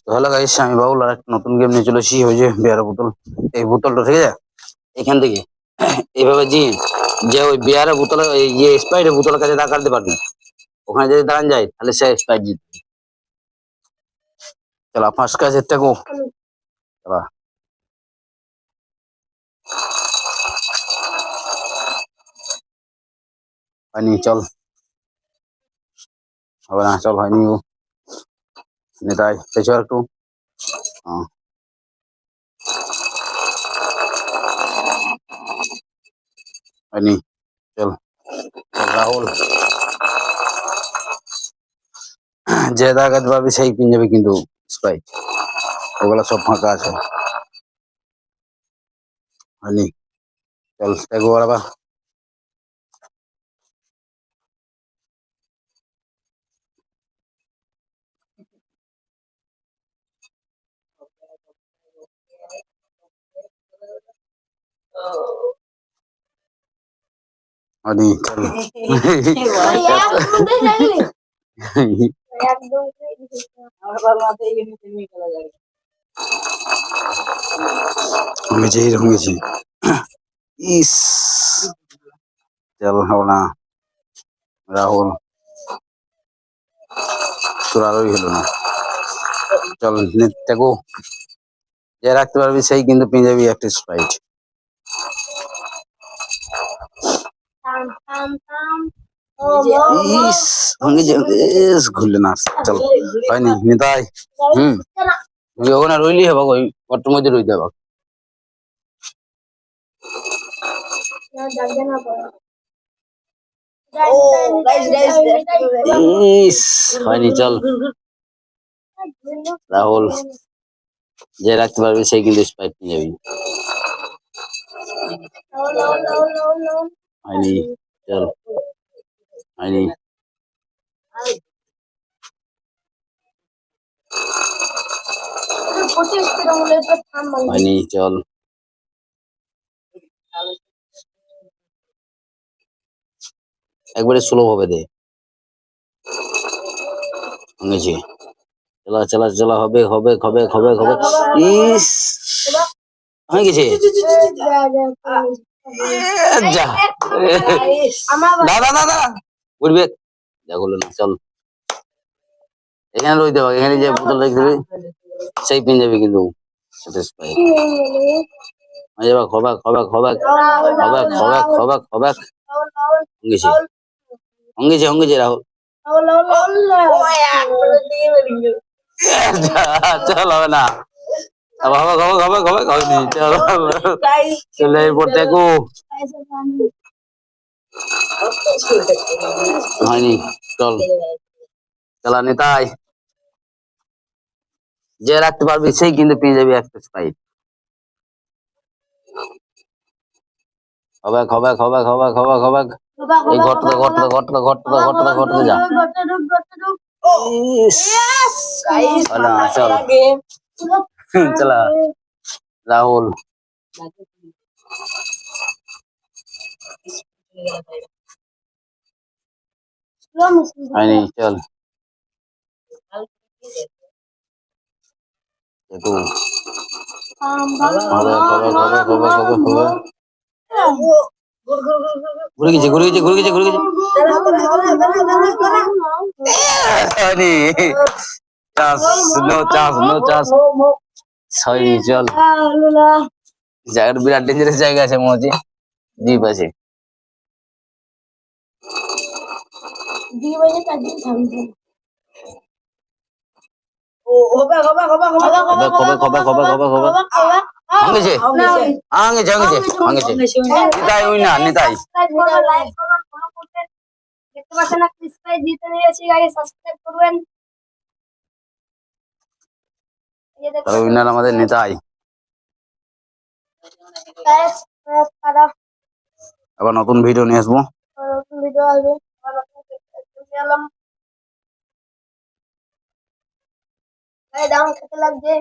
তো hello guys, আমি বাবুল আর একটা নতুন গেম নিয়ে চলে এসেছি। ওই যে বিয়ারের বোতল, এই বোতলটা ঠিক আছে, এখান থেকে এইভাবে যে ওই বিয়ারের বোতলে এই যে স্প্রাইটের বোতলের কাছে দাঁড়াতে পারবে, ওখানে যদি দাঁড়ান যায় তাহলে সে স্প্রাইট জিতবে। চলো ফার্স্ট কাজ এটা গো। চলো হয়নি, চল হবে না, চল হয়নি গো। নেতাই পেছো একটু। হ্যাঁ, হয়নি, চল। রাহুল, যে দাগাতে পারবি সেই কিনে যাবে কিন্তু স্প্রাইট, ওগুলো সব ফাঁকা আছে। হয়নি, চল দেখো আবার। হয়নি, চল। হয়েছে, এরকম হয়েছে। ইস, চল হবে না। রাহুল, তোর আরোই হলো না। চল দেখো, যে রাখতে পারবি সেই কিন্তু পেয়ে যাবি একটা স্প্রাইট। ইস, ঘুরলে না, চল হয়নি নিতাই। হুম, তুই ওখানে রইলি হবে, ওই ঘরটার মধ্যে রইতে হবে। ইস, হয়নি, চল। রাহুল, যে রাখতে পারবি সেই কিন্তু স্প্রাইট নিয়ে যাবি। হয়নি, চল। হয়নি, হয়নি, চল। একবারে স্লো হবে দে। ভেঙেছে, চলা চলা চলা, হবে হবে হবে হবে হবে। ইস, হয়ে গেছে। যা, দাদা দাদা ঘুরবে, যা করলো না, চল। এখানে রইতে হবে, এখানে যে বোতল রেখে দিবি সেই পিন যাবি কিন্তু। হবাক হবাক হবাক হবাক হবাক হবাক হবাক হবাক। হঙ্গেছে হঙ্গেছে হঙ্গেছে রাহুল। চল হবে না, হবাক হবাক হবাক হবাক হয়নি, চল। চলে এরপর দেখো, হয়নি, চল। চলা নেতাই, যে রাখতে পারবি সেই কিন্তু পেয়ে যাবি একটা স্প্রাইট। হবাক হবাক হবাক হবাক হবাক হবাক। এই ঘরটা ঘরটা ঘরটা ঘরটা ঘরটা ঘরটা যা। ইস, না, চল। চলা রাহুল, হয়নি, চল। একটু হবে হবে হবে হবে হবে হবে। ঘুরে গেছে ঘুরে গেছে ঘুরে গেছে ঘুরে গেছে। হয়নি, chance, no chance, no chance. হয়নি, চল। জায়গাটা বিরাট ডেঞ্জারাস জায়গা আছে মনে হচ্ছে, দ্বীপ আছে। আমাদের নেতাই, আবার নতুন ভিডিও নিয়ে আসবো। দাম খেতে লাগছে।